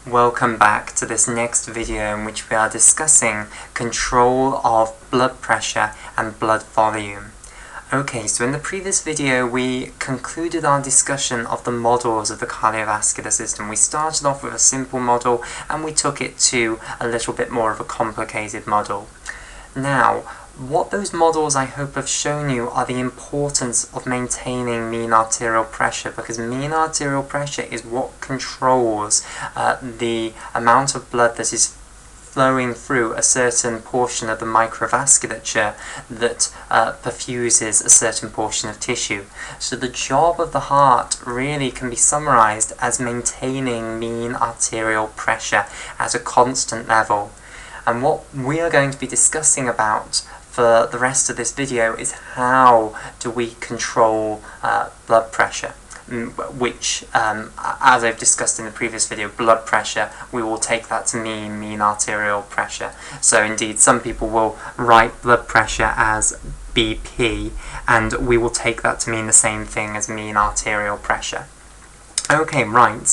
Welcome back to this next video in which we are discussing control of blood pressure and blood volume. Okay, so in the previous video we concluded our discussion of the models of the cardiovascular system. We started off with a simple model and we took it to a little bit more of a complicated model. Now, what those models I hope have shown you are the importance of maintaining mean arterial pressure, because mean arterial pressure is what controls the amount of blood that is flowing through a certain portion of the microvasculature that perfuses a certain portion of tissue. So the job of the heart really can be summarized as maintaining mean arterial pressure at a constant level. And what we are going to be discussing about for the rest of this video is how do we control blood pressure, which, as I've discussed in the previous video, blood pressure, we will take that to mean mean arterial pressure. So indeed, some people will write blood pressure as BP, and we will take that to mean the same thing as mean arterial pressure. Okay, right,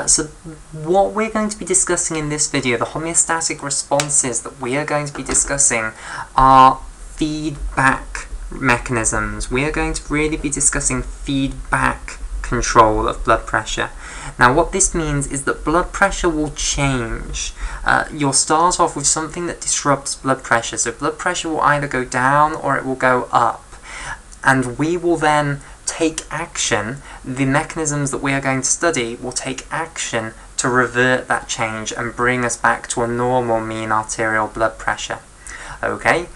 so what we're going to be discussing in this video, the homeostatic responses that we are going to be discussing are feedback mechanisms. We are going to really be discussing feedback control of blood pressure. Now what this means is that blood pressure will change. You'll start off with something that disrupts blood pressure, so blood pressure will either go down or it will go up, and we will then take action. The mechanisms that we are going to study will take action to revert that change and bring us back to a normal mean arterial blood pressure. Okay?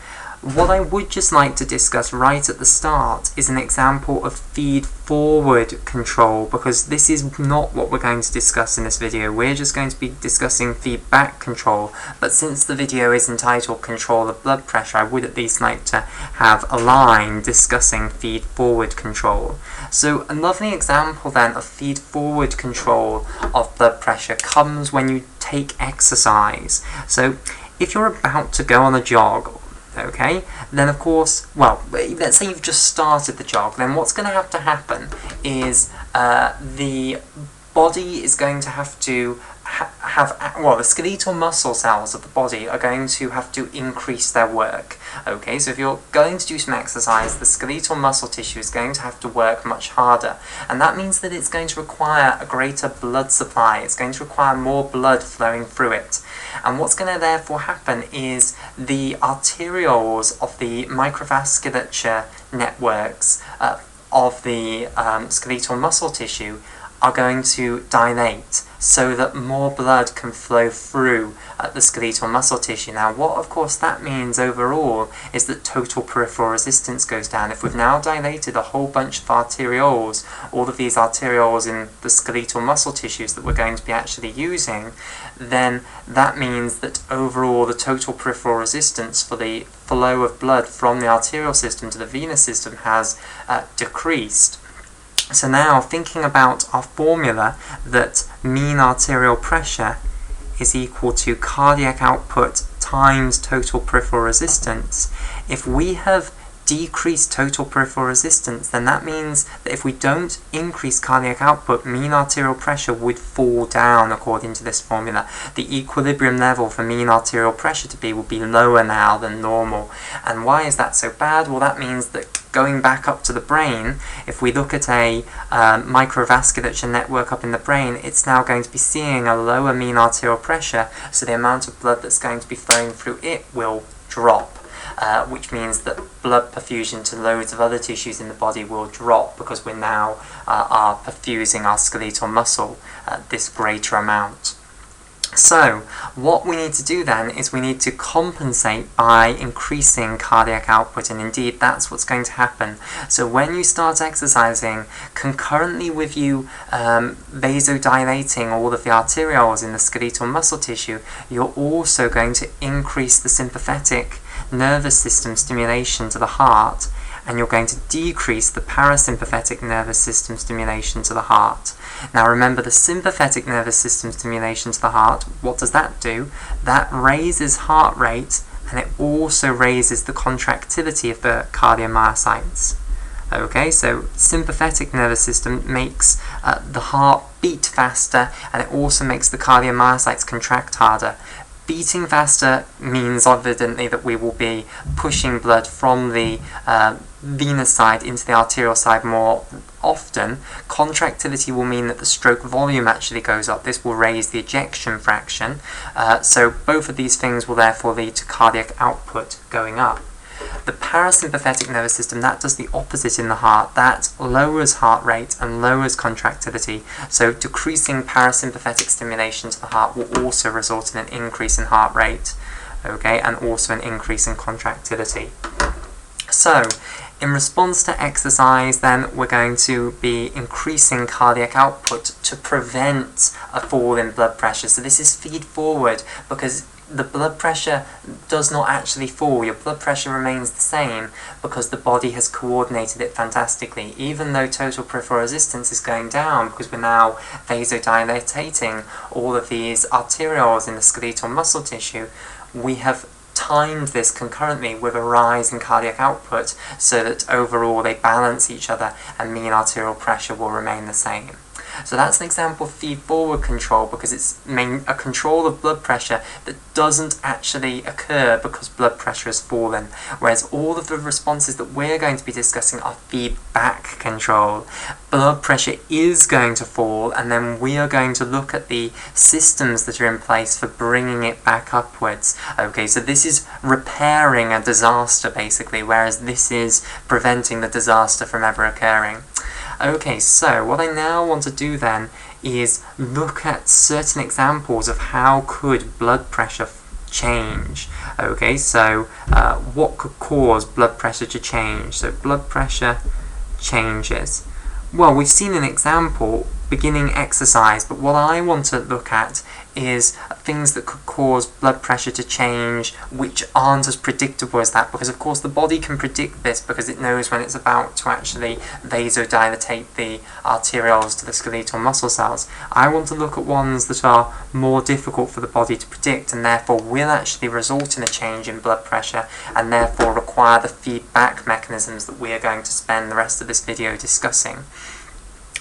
What I would just like to discuss right at the start is an example of feed-forward control, because this is not what we're going to discuss in this video. We're just going to be discussing feedback control, but since the video is entitled Control of Blood Pressure, I would at least like to have a line discussing feed-forward control. So a lovely example then of feed-forward control of blood pressure comes when you take exercise. So if you're about to go on a jog, okay, then of course, well, let's say you've just started the jog, then what's going to happen is the body is going to have to the skeletal muscle cells of the body are going to have to increase their work. Okay, so if you're going to do some exercise, the skeletal muscle tissue is going to have to work much harder, and that means that it's going to require a greater blood supply. It's going to require more blood flowing through it. And what's going to therefore happen is the arterioles of the microvasculature networks of the skeletal muscle tissue are going to dilate so that more blood can flow through the skeletal muscle tissue. Now what of course that means overall is that total peripheral resistance goes down. If we've now dilated a whole bunch of arterioles, all of these arterioles in the skeletal muscle tissues that we're going to be actually using, then that means that overall the total peripheral resistance for the flow of blood from the arterial system to the venous system has decreased. So now, thinking about our formula that mean arterial pressure is equal to cardiac output times total peripheral resistance, if we have decreased total peripheral resistance, then that means that if we don't increase cardiac output, mean arterial pressure would fall down according to this formula. The equilibrium level for mean arterial pressure to be would be lower now than normal. And why is that so bad? Well, that means that going back up to the brain, if we look at a microvasculature network up in the brain, it's now going to be seeing a lower mean arterial pressure, so the amount of blood that's going to be flowing through it will drop. Which means that blood perfusion to loads of other tissues in the body will drop, because we now are perfusing our skeletal muscle this greater amount. So what we need to do then is we need to compensate by increasing cardiac output, and indeed that's what's going to happen. So when you start exercising, concurrently with you vasodilating all of the arterioles in the skeletal muscle tissue, you're also going to increase the sympathetic nervous system stimulation to the heart, and you're going to decrease the parasympathetic nervous system stimulation to the heart. Now remember, the sympathetic nervous system stimulation to the heart, what does that do? That raises heart rate, and it also raises the contractility of the cardiomyocytes. Okay, so sympathetic nervous system makes the heart beat faster, and it also makes the cardiomyocytes contract harder. Beating faster means evidently that we will be pushing blood from the venous side into the arterial side more often. Contractility will mean that the stroke volume actually goes up. This will raise the ejection fraction. So both of these things will therefore lead to cardiac output going up. The parasympathetic nervous system, that does the opposite in the heart. That lowers heart rate and lowers contractility. So decreasing parasympathetic stimulation to the heart will also result in an increase in heart rate, okay, and also an increase in contractility. So, in response to exercise, then, we're going to be increasing cardiac output to prevent a fall in blood pressure. So this is feed forward, because the blood pressure does not actually fall. Your blood pressure remains the same because the body has coordinated it fantastically. Even though total peripheral resistance is going down because we're now vasodilating all of these arterioles in the skeletal muscle tissue, we have timed this concurrently with a rise in cardiac output so that overall they balance each other and mean arterial pressure will remain the same. So that's an example of feed-forward control, because it's a control of blood pressure that doesn't actually occur because blood pressure has fallen, whereas all of the responses that we're going to be discussing are feedback control. Blood pressure is going to fall, and then we are going to look at the systems that are in place for bringing it back upwards. Okay, so this is repairing a disaster, basically, whereas this is preventing the disaster from ever occurring. Okay, so what I now want to do then is look at certain examples of how could blood pressure change. Okay, so what could cause blood pressure to change? So blood pressure changes. Well, we've seen an example beginning exercise, but what I want to look at is things that could cause blood pressure to change which aren't as predictable as that, because of course the body can predict this because it knows when it's about to actually vasodilatate the arterioles to the skeletal muscle cells. I want to look at ones that are more difficult for the body to predict and therefore will actually result in a change in blood pressure and therefore require the feedback mechanisms that we are going to spend the rest of this video discussing.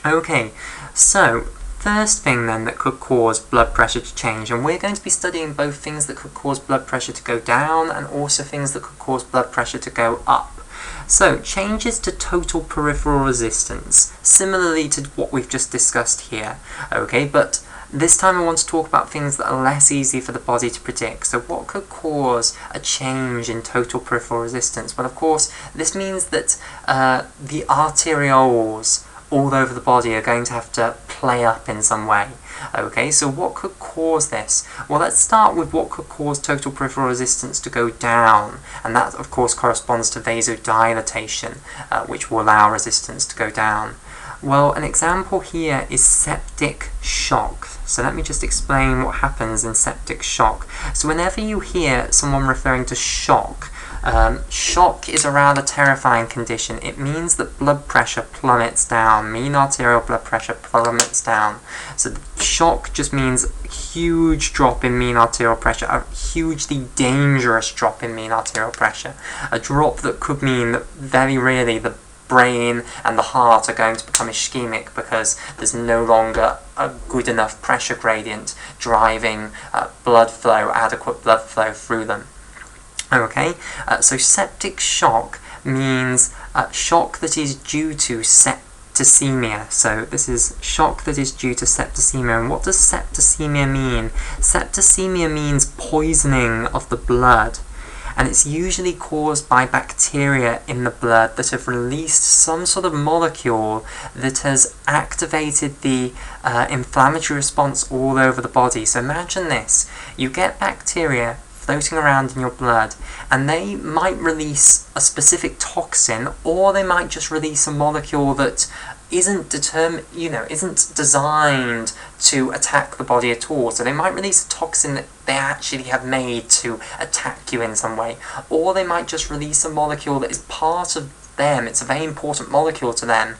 Okay, so first thing then that could cause blood pressure to change, and we're going to be studying both things that could cause blood pressure to go down and also things that could cause blood pressure to go up. So, changes to total peripheral resistance, similarly to what we've just discussed here, okay, but this time I want to talk about things that are less easy for the body to predict. So what could cause a change in total peripheral resistance? Well, of course, this means that the arterioles all over the body are going to have to play up in some way. Okay, so what could cause this? Well, let's start with what could cause total peripheral resistance to go down, and that of course corresponds to vasodilatation, which will allow resistance to go down. Well, an example here is septic shock. So let me just explain what happens in septic shock. So whenever you hear someone referring to shock, shock is a rather terrifying condition. It means that blood pressure plummets down, mean arterial blood pressure plummets down. So shock just means huge drop in mean arterial pressure, a hugely dangerous drop in mean arterial pressure. A drop that could mean that very rarely the brain and the heart are going to become ischemic because there's no longer a good enough pressure gradient driving blood flow, adequate blood flow through them. Okay, so septic shock means shock that is due to septicemia. So this is shock that is due to septicemia. And what does septicemia mean? Septicemia means poisoning of the blood. And it's usually caused by bacteria in the blood that have released some sort of molecule that has activated the inflammatory response all over the body. So imagine this, you get bacteria floating around in your blood, and they might release a specific toxin, or they might just release a molecule that isn't designed to attack the body at all. So they might release a toxin that they actually have made to attack you in some way, or they might just release a molecule that is part of them. It's a very important molecule to them,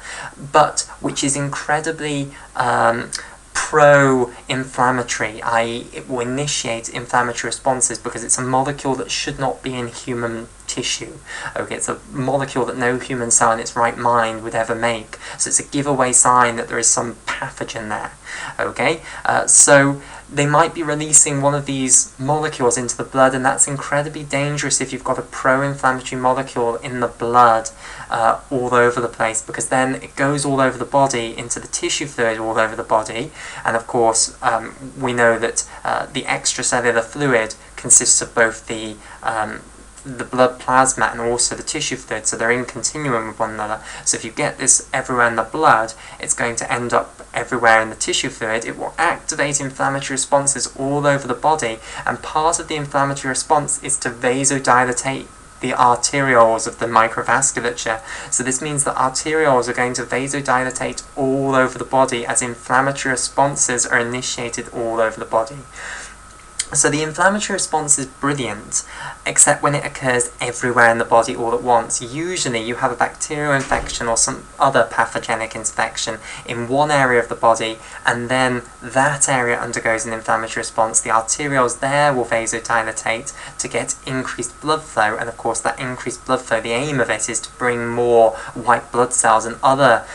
but which is incredibly pro-inflammatory, i.e. it will initiate inflammatory responses because it's a molecule that should not be in human tissue. Okay, it's a molecule that no human cell in its right mind would ever make. So it's a giveaway sign that there is some pathogen there. Okay, so they might be releasing one of these molecules into the blood, and that's incredibly dangerous if you've got a pro-inflammatory molecule in the blood all over the place, because then it goes all over the body, into the tissue fluid all over the body, and of course we know that the extracellular fluid consists of both the blood plasma and also the tissue fluid, so they're in continuum with one another. So if you get this everywhere in the blood, it's going to end up everywhere in the tissue fluid. It will activate inflammatory responses all over the body, and part of the inflammatory response is to vasodilate the arterioles of the microvasculature. So this means that arterioles are going to vasodilate all over the body as inflammatory responses are initiated all over the body. So the inflammatory response is brilliant, except when it occurs everywhere in the body all at once. Usually you have a bacterial infection or some other pathogenic infection in one area of the body, and then that area undergoes an inflammatory response. The arterioles there will vasodilate to get increased blood flow, and of course that increased blood flow, the aim of it is to bring more white blood cells and other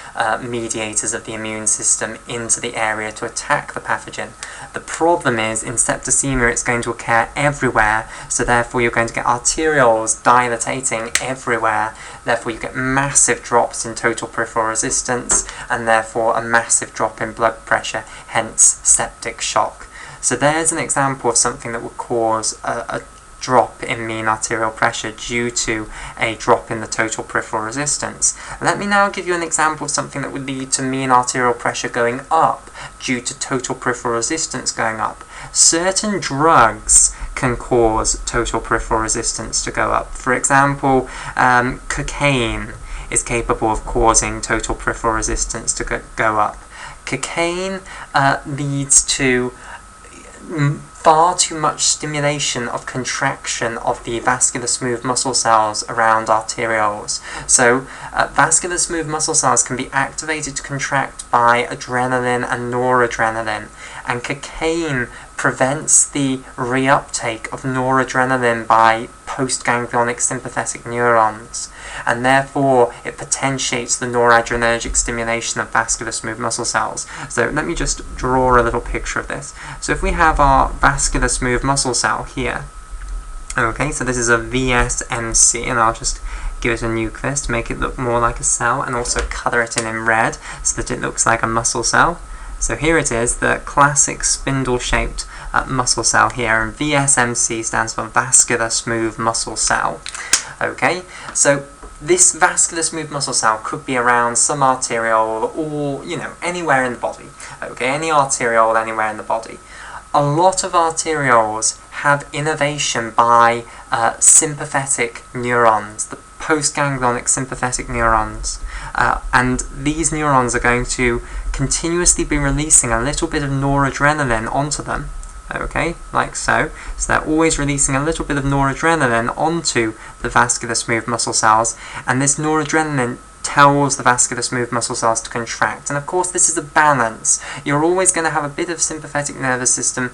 mediators of the immune system into the area to attack the pathogen. The problem is, in septicemia, it's going to occur everywhere, so therefore you're going to get arterioles dilating everywhere, therefore you get massive drops in total peripheral resistance, and therefore a massive drop in blood pressure, hence septic shock. So there's an example of something that would cause a drop in mean arterial pressure due to a drop in the total peripheral resistance. Let me now give you an example of something that would lead to mean arterial pressure going up due to total peripheral resistance going up. Certain drugs can cause total peripheral resistance to go up. For example, cocaine is capable of causing total peripheral resistance to go up. Cocaine leads to far too much stimulation of contraction of the vascular smooth muscle cells around arterioles. So vascular smooth muscle cells can be activated to contract by adrenaline and noradrenaline, and cocaine prevents the reuptake of noradrenaline by postganglionic sympathetic neurons, and therefore it potentiates the noradrenergic stimulation of vascular smooth muscle cells. So let me just draw a little picture of this. So if we have our vascular smooth muscle cell here, okay, so this is a VSMC, and I'll just give it a nucleus to make it look more like a cell, and also colour it in red so that it looks like a muscle cell. So here it is, the classic spindle-shaped muscle cell here, and VSMC stands for vascular smooth muscle cell. Okay, so this vascular smooth muscle cell could be around some arteriole, or, anywhere in the body. Okay, any arteriole anywhere in the body. A lot of arterioles have innervation by sympathetic neurons, the postganglionic sympathetic neurons. And these neurons are going to continuously be releasing a little bit of noradrenaline onto them, okay, like so. So they're always releasing a little bit of noradrenaline onto the vascular smooth muscle cells, and this noradrenaline tells the vascular smooth muscle cells to contract. And of course this is a balance. You're always going to have a bit of sympathetic nervous system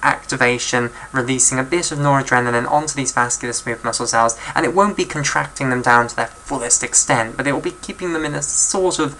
activation, releasing a bit of noradrenaline onto these vascular smooth muscle cells, and it won't be contracting them down to their fullest extent, but it will be keeping them in a sort of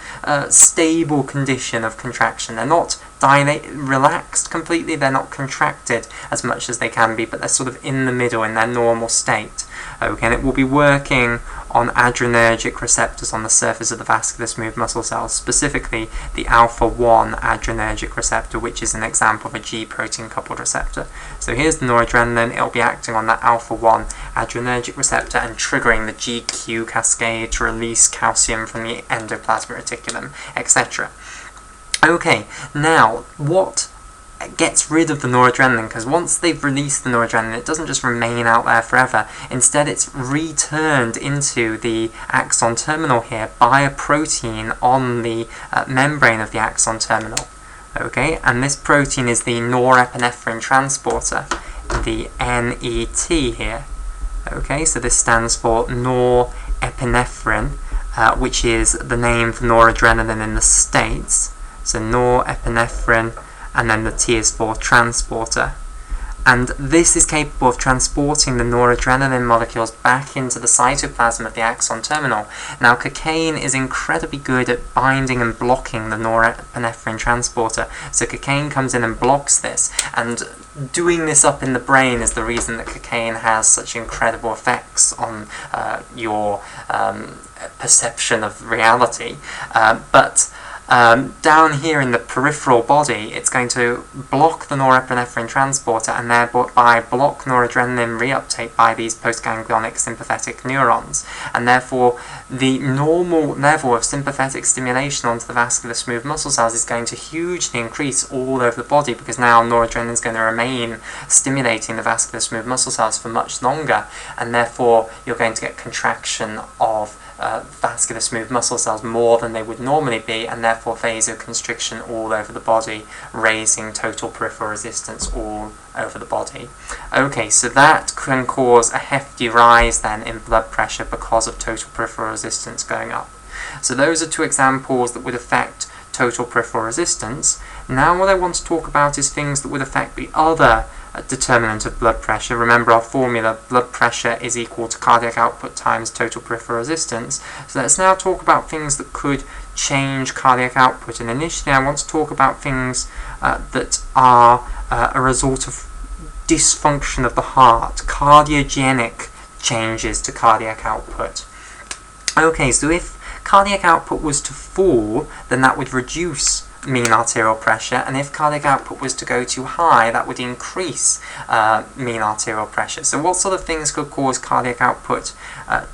stable condition of contraction. They're not relaxed completely, they're not contracted as much as they can be, but they're sort of in the middle in their normal state. Okay, and it will be working on adrenergic receptors on the surface of the vascular smooth muscle cells, specifically the alpha-1 adrenergic receptor, which is an example of a G protein coupled receptor. So here's the noradrenaline, it'll be acting on that alpha-1 adrenergic receptor and triggering the GQ cascade to release calcium from the endoplasmic reticulum, etc. Okay, now what gets rid of the noradrenaline? Because once they've released the noradrenaline, it doesn't just remain out there forever. Instead, it's returned into the axon terminal here by a protein on the membrane of the axon terminal. Okay, and this protein is the norepinephrine transporter, the NET here. Okay, so this stands for norepinephrine, which is the name for noradrenaline in the States. So norepinephrine, and then the T is for transporter. And this is capable of transporting the noradrenaline molecules back into the cytoplasm of the axon terminal. Now, cocaine is incredibly good at binding and blocking the norepinephrine transporter, so cocaine comes in and blocks this, and doing this up in the brain is the reason that cocaine has such incredible effects on your perception of reality. But down here in the peripheral body, it's going to block the norepinephrine transporter and thereby block noradrenaline reuptake by these postganglionic sympathetic neurons. And therefore, the normal level of sympathetic stimulation onto the vascular smooth muscle cells is going to hugely increase all over the body, because now noradrenaline is going to remain stimulating the vascular smooth muscle cells for much longer, and therefore you're going to get contraction of vascular smooth muscle cells more than they would normally be, and therefore vasoconstriction all over the body, raising total peripheral resistance all over the body. Okay, so that can cause a hefty rise then in blood pressure because of total peripheral resistance going up. So those are two examples that would affect total peripheral resistance. Now what I want to talk about is things that would affect the other determinant of blood pressure. Remember our formula, blood pressure is equal to cardiac output times total peripheral resistance. So let's now talk about things that could change cardiac output. And initially I want to talk about things that are a result of dysfunction of the heart, cardiogenic changes to cardiac output. Okay, so if cardiac output was to fall, then that would reduce mean arterial pressure, and if cardiac output was to go too high, that would increase mean arterial pressure. So what sort of things could cause cardiac output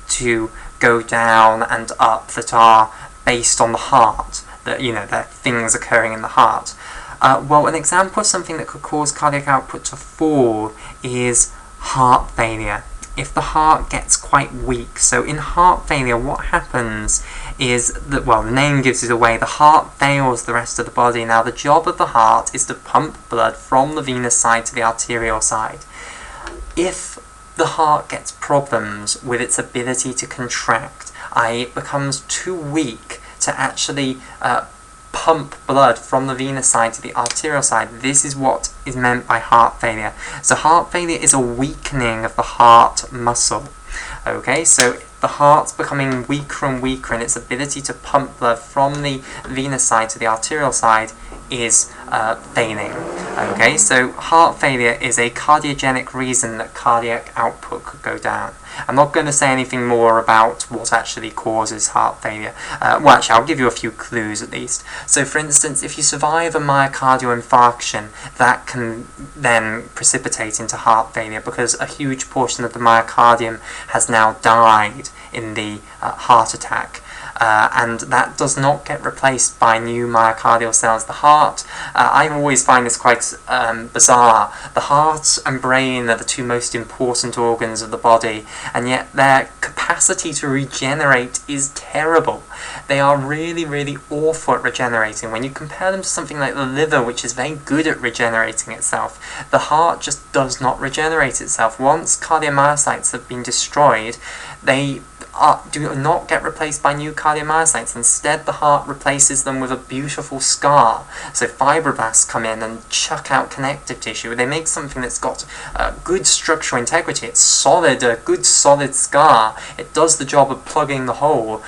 to go down and up that are based on the heart, that, you know, that things occurring in the heart? Well, an example of something that could cause cardiac output to fall is heart failure. If the heart gets quite weak. So in heart failure, what happens is that, well, the name gives it away, the heart fails the rest of the body. Now, the job of the heart is to pump blood from the venous side to the arterial side. If the heart gets problems with its ability to contract, i.e. it becomes too weak to actually pump blood from the venous side to the arterial side, this is what is meant by heart failure. So heart failure is a weakening of the heart muscle. Okay, so the heart's becoming weaker and weaker, and its ability to pump blood from the venous side to the arterial side is failing. Okay, so heart failure is a cardiogenic reason that cardiac output could go down. I'm not going to say anything more about what actually causes heart failure. Well, actually, I'll give you a few clues at least. So, for instance, if you survive a myocardial infarction, that can then precipitate into heart failure because a huge portion of the myocardium has now died in the heart attack. And that does not get replaced by new myocardial cells. The heart, I always find this quite bizarre. The heart and brain are the two most important organs of the body, and yet their capacity to regenerate is terrible. They are really, really awful at regenerating. When you compare them to something like the liver, which is very good at regenerating itself, the heart just does not regenerate itself. Once cardiomyocytes have been destroyed, they do not get replaced by new cardiomyocytes. Instead, the heart replaces them with a beautiful scar. So fibroblasts come in and chuck out connective tissue. They make something that's got good structural integrity. It's solid, a good solid scar. It does the job of plugging the hole,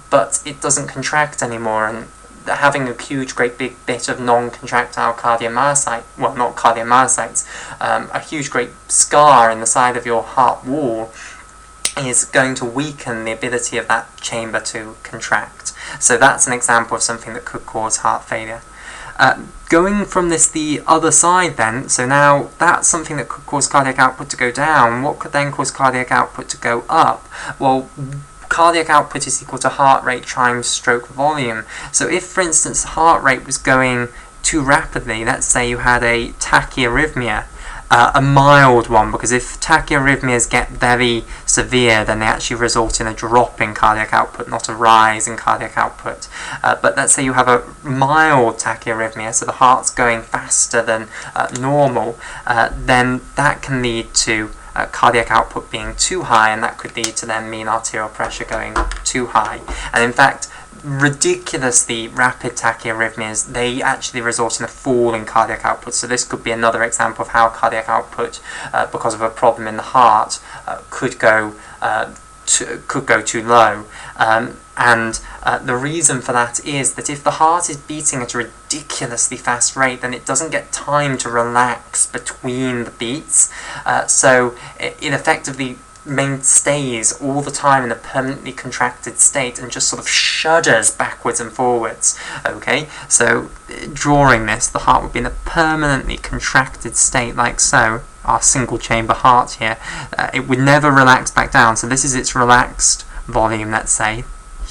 but it doesn't contract anymore. And having a huge, great big bit of non-contractile cardiomyocyte, well, not cardiomyocytes, a huge, great scar in the side of your heart wall is going to weaken the ability of that chamber to contract. So that's an example of something that could cause heart failure. Going from this the other side then, so now that's something that could cause cardiac output to go down. What could then cause cardiac output to go up? Well, cardiac output is equal to heart rate times stroke volume. So if, for instance, the heart rate was going too rapidly, let's say you had a tachyarrhythmia, a mild one, because if tachyarrhythmias get very severe, then they actually result in a drop in cardiac output, not a rise in cardiac output. But let's say you have a mild tachyarrhythmia, so the heart's going faster than normal, then that can lead to cardiac output being too high, and that could lead to then mean arterial pressure going too high. And in fact, ridiculously rapid tachyarrhythmias, they actually result in a fall in cardiac output. So this could be another example of how cardiac output, because of a problem in the heart, could go too low. The reason for that is that if the heart is beating at a ridiculously fast rate, then it doesn't get time to relax between the beats. So it effectively stays all the time in a permanently contracted state and just sort of shudders backwards and forwards. Okay, so drawing this, the heart would be in a permanently contracted state like so. Our single chamber heart here, it would never relax back down. So this is its relaxed volume, let's say,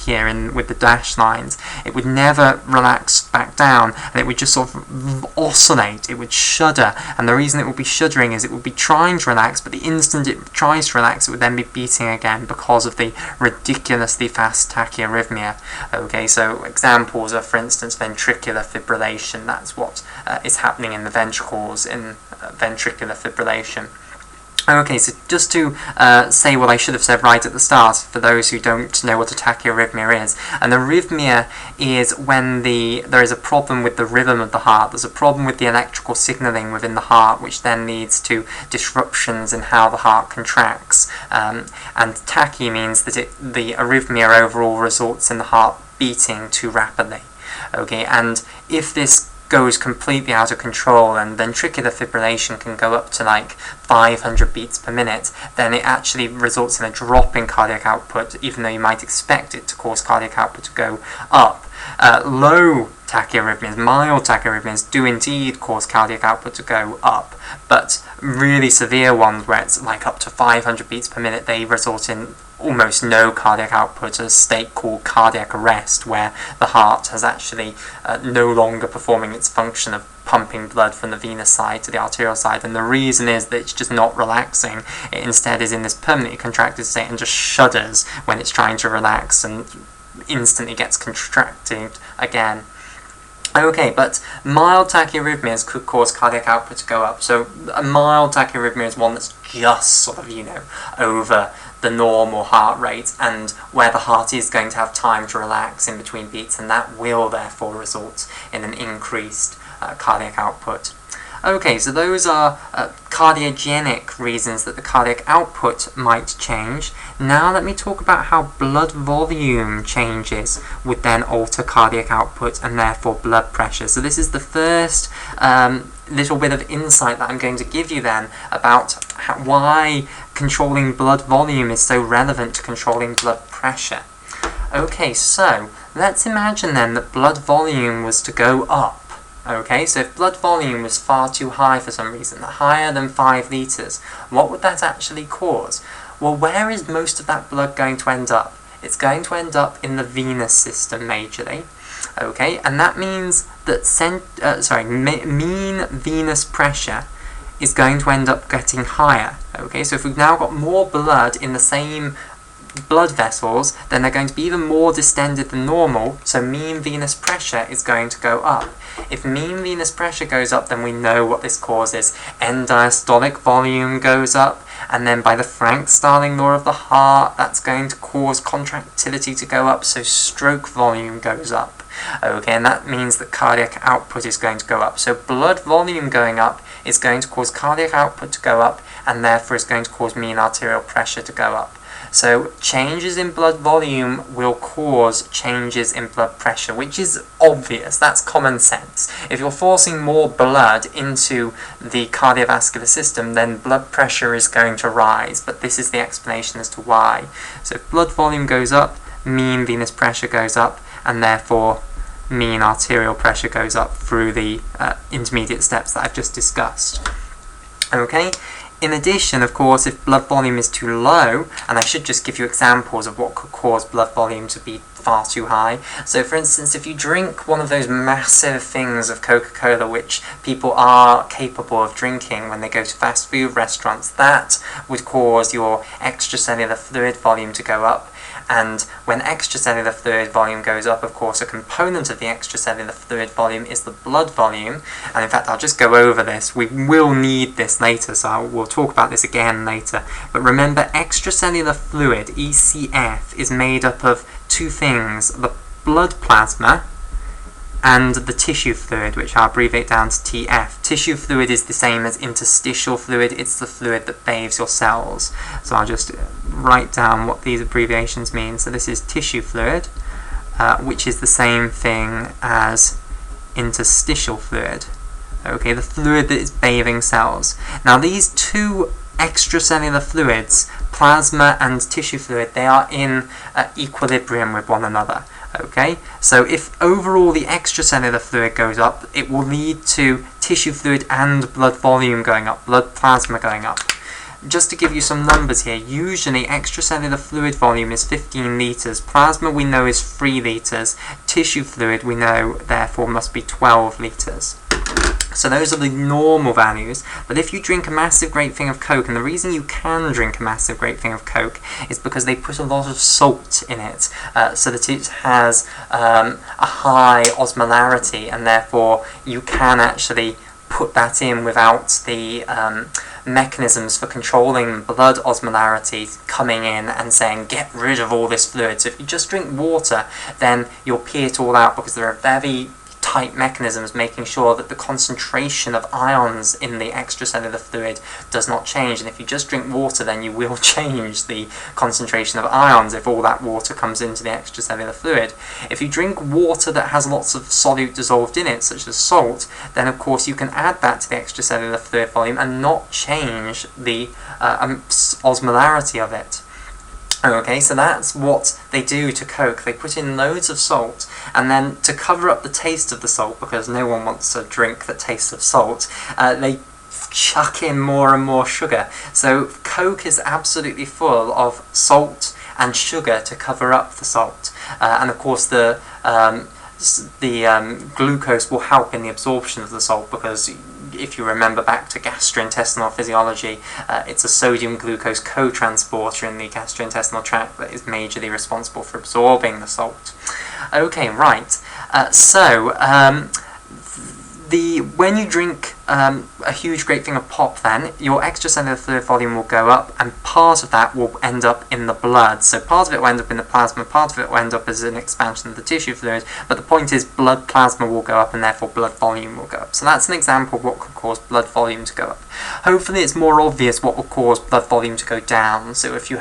here with the dashed lines. It would never relax back down, and it would just sort of oscillate. It would shudder, and the reason it would be shuddering is it would be trying to relax, but the instant it tries to relax, it would then be beating again because of the ridiculously fast tachyarrhythmia. Okay, so examples are, for instance, ventricular fibrillation. That's what is happening in the ventricles in ventricular fibrillation. Okay, so just to say what I should have said right at the start, for those who don't know what a tachyarrhythmia is. An arrhythmia is when there is a problem with the rhythm of the heart. There's a problem with the electrical signaling within the heart, which then leads to disruptions in how the heart contracts. And tachy means that the arrhythmia overall results in the heart beating too rapidly. Okay, and if this goes completely out of control, and ventricular fibrillation can go up to like 500 beats per minute, then it actually results in a drop in cardiac output, even though you might expect it to cause cardiac output to go up. Low tachyarrhythmias, mild tachyarrhythmias, do indeed cause cardiac output to go up, but really severe ones, where it's like up to 500 beats per minute, they result in almost no cardiac output, a state called cardiac arrest, where the heart has actually no longer performing its function of pumping blood from the venous side to the arterial side, and the reason is that it's just not relaxing. It instead is in this permanently contracted state and just shudders when it's trying to relax and instantly gets contracted again. Okay, but mild tachyarrhythmias could cause cardiac output to go up. So a mild tachyarrhythmia is one that's just sort of, over the normal heart rate, and where the heart is going to have time to relax in between beats, and that will therefore result in an increased cardiac output. Okay, so those are cardiogenic reasons that the cardiac output might change. Now let me talk about how blood volume changes would then alter cardiac output and therefore blood pressure. So this is the first little bit of insight that I'm going to give you then about why controlling blood volume is so relevant to controlling blood pressure. Okay, so let's imagine then that blood volume was to go up. Okay, so if blood volume was far too high for some reason, higher than 5 litres, what would that actually cause? Well, where is most of that blood going to end up? It's going to end up in the venous system majorly. Okay, and that means that mean venous pressure is going to end up getting higher. Okay, so if we've now got more blood in the same blood vessels, then they're going to be even more distended than normal, so mean venous pressure is going to go up. If mean venous pressure goes up, then we know what this causes. End diastolic volume goes up, and then by the Frank-Starling law of the heart, that's going to cause contractility to go up, so stroke volume goes up. Okay, and that means that cardiac output is going to go up. So blood volume going up is going to cause cardiac output to go up, and therefore is going to cause mean arterial pressure to go up. So changes in blood volume will cause changes in blood pressure, which is obvious. That's common sense. If you're forcing more blood into the cardiovascular system, then blood pressure is going to rise, but this is the explanation as to why. So if blood volume goes up, mean venous pressure goes up, and therefore mean arterial pressure goes up through the intermediate steps that I've just discussed. Okay? In addition, of course, if blood volume is too low, and I should just give you examples of what could cause blood volume to be far too high. So for instance, if you drink one of those massive things of Coca-Cola, which people are capable of drinking when they go to fast food restaurants, that would cause your extracellular fluid volume to go up. And when extracellular fluid volume goes up, of course, a component of the extracellular fluid volume is the blood volume. And in fact, I'll just go over this. We will need this later, so we'll talk about this again later. But remember, extracellular fluid, ECF, is made up of two things: the blood plasma and the tissue fluid, which I'll abbreviate down to TF. Tissue fluid is the same as interstitial fluid. It's the fluid that bathes your cells. So I'll just write down what these abbreviations mean. So this is tissue fluid, which is the same thing as interstitial fluid. Okay, the fluid that is bathing cells. Now these two extracellular fluids, plasma and tissue fluid, they are in equilibrium with one another. Okay, so if overall the extracellular fluid goes up, it will lead to tissue fluid and blood volume going up, blood plasma going up. Just to give you some numbers here, usually extracellular fluid volume is 15 litres, plasma we know is 3 litres, tissue fluid we know therefore must be 12 litres. So those are the normal values, but if you drink a massive great thing of Coke, and the reason you can drink a massive great thing of Coke is because they put a lot of salt in it, so that it has a high osmolarity, and therefore you can actually put that in without the mechanisms for controlling blood osmolarity coming in and saying get rid of all this fluid. So if you just drink water, then you'll pee it all out, because there are very tight mechanisms making sure that the concentration of ions in the extracellular fluid does not change. And if you just drink water, then you will change the concentration of ions if all that water comes into the extracellular fluid. If you drink water that has lots of solute dissolved in it, such as salt, then of course you can add that to the extracellular fluid volume and not change the osmolarity of it. Okay, so that's what they do to Coke. They put in loads of salt, and then to cover up the taste of the salt, because no one wants a drink that tastes of salt, they chuck in more and more sugar. So Coke is absolutely full of salt and sugar to cover up the salt. And of course the glucose will help in the absorption of the salt, because if you remember back to gastrointestinal physiology, it's a sodium-glucose co-transporter in the gastrointestinal tract that is majorly responsible for absorbing the salt. Okay, right. When you drink a huge great thing of pop, then your extracellular fluid volume will go up, and part of that will end up in the blood. So part of it will end up in the plasma, part of it will end up as an expansion of the tissue fluid, but the point is blood plasma will go up and therefore blood volume will go up. So that's an example of what could cause blood volume to go up. Hopefully it's more obvious what will cause blood volume to go down. So if you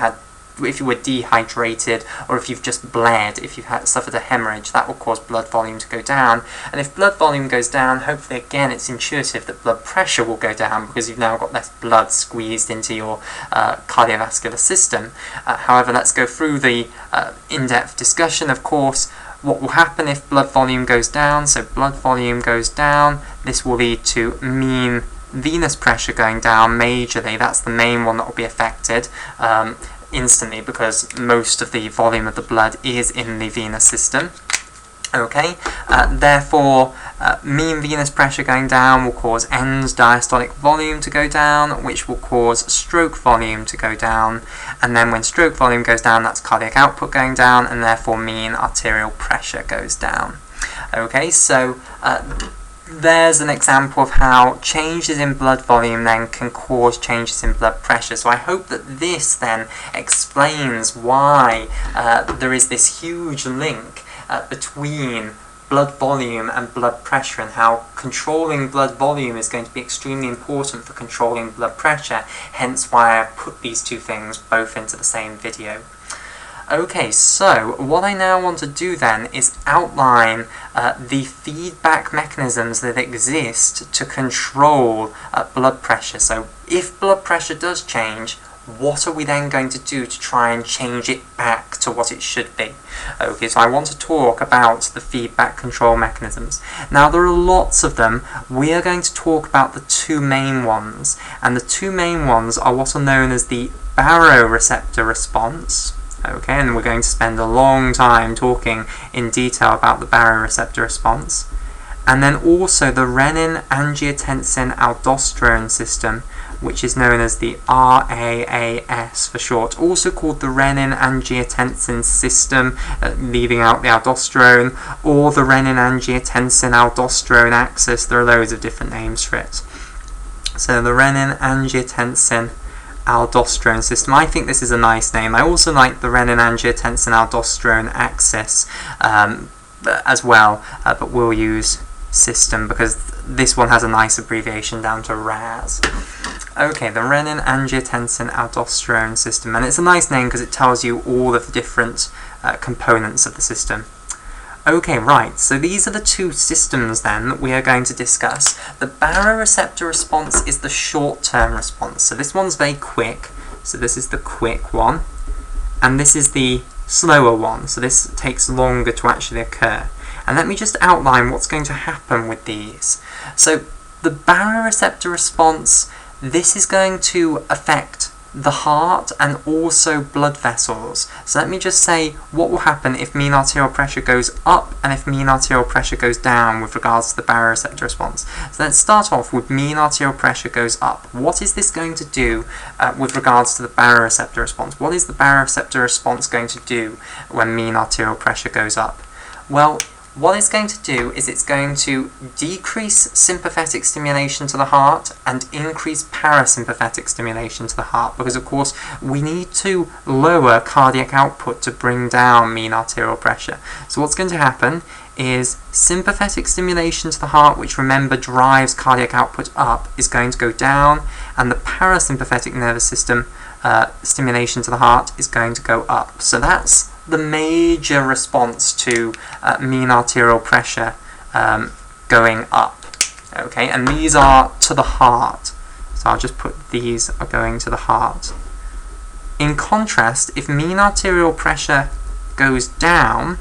were dehydrated, or if you've just bled, if you've suffered a hemorrhage, that will cause blood volume to go down. And if blood volume goes down, hopefully again it's intuitive that blood pressure will go down, because you've now got less blood squeezed into your cardiovascular system. However, let's go through the in-depth discussion. Of course, what will happen if blood volume goes down? So blood volume goes down, this will lead to mean venous pressure going down majorly. That's the main one that will be affected instantly, because most of the volume of the blood is in the venous system. Okay, therefore mean venous pressure going down will cause end diastolic volume to go down, which will cause stroke volume to go down, and then when stroke volume goes down, that's cardiac output going down, and therefore mean arterial pressure goes down. Okay, so there's an example of how changes in blood volume then can cause changes in blood pressure. So I hope that this then explains why there is this huge link between blood volume and blood pressure, and how controlling blood volume is going to be extremely important for controlling blood pressure, hence why I put these two things both into the same video. Okay, so what I now want to do then is outline the feedback mechanisms that exist to control blood pressure. So if blood pressure does change, what are we then going to do to try and change it back to what it should be? Okay, so I want to talk about the feedback control mechanisms. Now there are lots of them. We are going to talk about the two main ones, and the two main ones are what are known as the baroreceptor response. Okay, and we're going to spend a long time talking in detail about the baroreceptor response. And then also the Renin-Angiotensin-Aldosterone System, which is known as the RAAS for short, also called the Renin-Angiotensin-System, leaving out the aldosterone, or the Renin-Angiotensin-Aldosterone axis. There are loads of different names for it. So the Renin-Angiotensin-Aldosterone System. I think this is a nice name. I also like the Renin-Angiotensin-Aldosterone axis, as well, but we'll use system because this one has a nice abbreviation down to RAS. Okay, the Renin-Angiotensin-Aldosterone System, and it's a nice name because it tells you all of the different components of the system. Okay, right, so these are the two systems then that we are going to discuss. The baroreceptor response is the short-term response, so this one's very quick, so this is the quick one, and this is the slower one, so this takes longer to actually occur. And let me just outline what's going to happen with these. So the baroreceptor response, this is going to affect the heart and also blood vessels. So let me just say what will happen if mean arterial pressure goes up and if mean arterial pressure goes down with regards to the baroreceptor response. So let's start off with mean arterial pressure goes up. What is this going to do with regards to the baroreceptor response? What is the baroreceptor response going to do when mean arterial pressure goes up? Well, what it's going to do is it's going to decrease sympathetic stimulation to the heart and increase parasympathetic stimulation to the heart, because of course we need to lower cardiac output to bring down mean arterial pressure. So what's going to happen is sympathetic stimulation to the heart, which remember drives cardiac output up, is going to go down, and the parasympathetic nervous system stimulation to the heart is going to go up. So that's the major response to mean arterial pressure going up. Okay, and these are to the heart. So I'll just put these are going to the heart. In contrast, if mean arterial pressure goes down,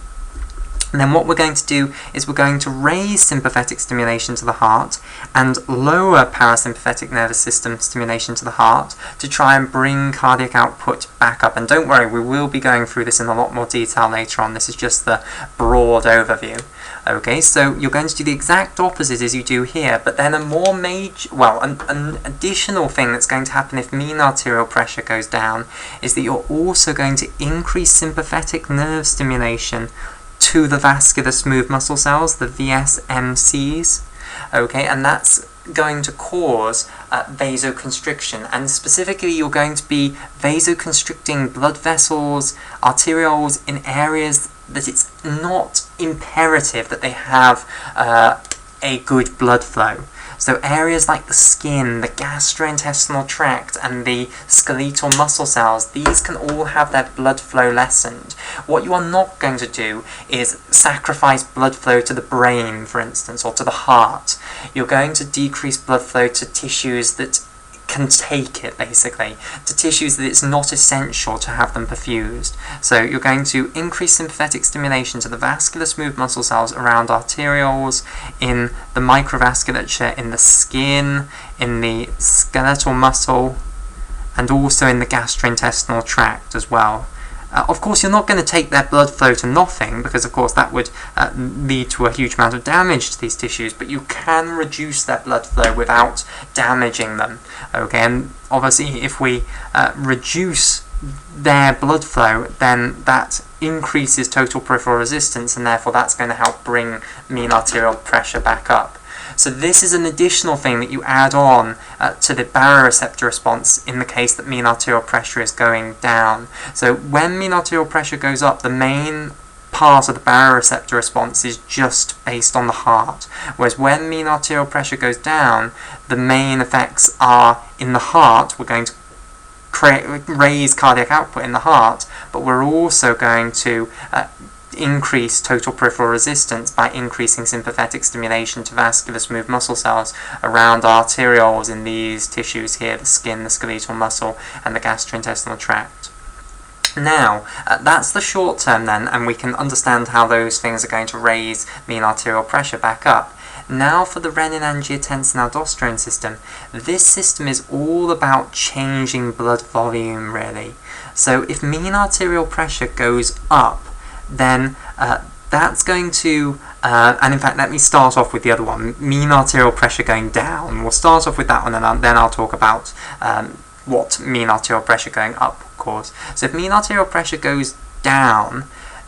then what we're going to do is we're going to raise sympathetic stimulation to the heart and lower parasympathetic nervous system stimulation to the heart to try and bring cardiac output back up. And don't worry, we will be going through this in a lot more detail later on. This is just the broad overview. Okay, so you're going to do the exact opposite as you do here, but then a more major, well, an additional thing that's going to happen if mean arterial pressure goes down is that you're also going to increase sympathetic nerve stimulation to the vascular smooth muscle cells, the VSMCs, okay, and that's going to cause vasoconstriction, and specifically you're going to be vasoconstricting blood vessels, arterioles in areas that it's not imperative that they have a good blood flow. So areas like the skin, the gastrointestinal tract, and the skeletal muscle cells, these can all have their blood flow lessened. What you are not going to do is sacrifice blood flow to the brain, for instance, or to the heart. You're going to decrease blood flow to tissues that can take it, basically, to tissues that it's not essential to have them perfused. So you're going to increase sympathetic stimulation to the vascular smooth muscle cells around arterioles, in the microvasculature, in the skin, in the skeletal muscle, and also in the gastrointestinal tract as well. Of course, you're not going to take their blood flow to nothing, because of course that would lead to a huge amount of damage to these tissues, but you can reduce their blood flow without damaging them. Okay, and obviously if we reduce their blood flow, then that increases total peripheral resistance, and therefore that's going to help bring mean arterial pressure back up. So this is an additional thing that you add on to the baroreceptor response in the case that mean arterial pressure is going down. So when mean arterial pressure goes up, the main part of the baroreceptor response is just based on the heart, whereas when mean arterial pressure goes down, the main effects are in the heart. We're going to raise cardiac output in the heart, but we're also going to increase total peripheral resistance by increasing sympathetic stimulation to vascular smooth muscle cells around arterioles in these tissues here, the skin, the skeletal muscle, and the gastrointestinal tract. Now, that's the short term then, and we can understand how those things are going to raise mean arterial pressure back up. Now for the Renin-Angiotensin-Aldosterone system. This system is all about changing blood volume, really. So if mean arterial pressure goes up, then that's going to, and in fact let me start off with the other one, mean arterial pressure going down. We'll start off with that one, and then I'll talk about what mean arterial pressure going up cause. So if mean arterial pressure goes down,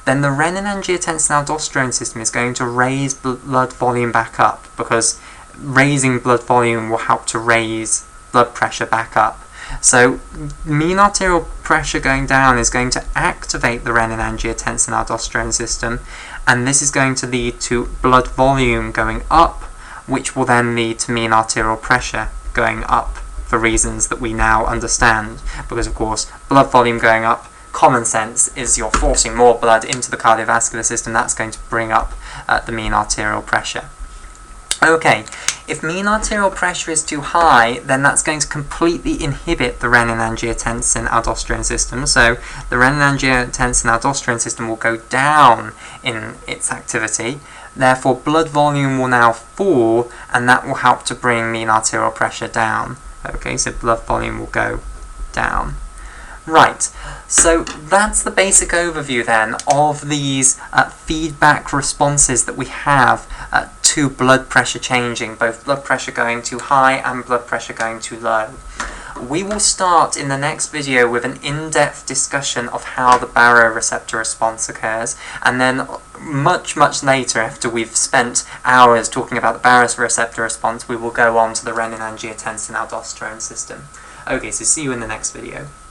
then the Renin-Angiotensin-Aldosterone system is going to raise blood volume back up, because raising blood volume will help to raise blood pressure back up. So mean arterial pressure going down is going to activate the Renin-Angiotensin-Aldosterone system, and this is going to lead to blood volume going up, which will then lead to mean arterial pressure going up for reasons that we now understand, because of course blood volume going up, common sense, is you're forcing more blood into the cardiovascular system. That's going to bring up the mean arterial pressure. Okay, if mean arterial pressure is too high, then that's going to completely inhibit the renin-angiotensin-aldosterone system. So the renin-angiotensin-aldosterone system will go down in its activity. Therefore, blood volume will now fall, and that will help to bring mean arterial pressure down. Okay, so blood volume will go down. Right, so that's the basic overview then of these feedback responses that we have to blood pressure changing, both blood pressure going too high and blood pressure going too low. We will start in the next video with an in-depth discussion of how the baroreceptor response occurs, and then much later, after we've spent hours talking about the baroreceptor response, we will go on to the renin-angiotensin-aldosterone system. Okay, so see you in the next video.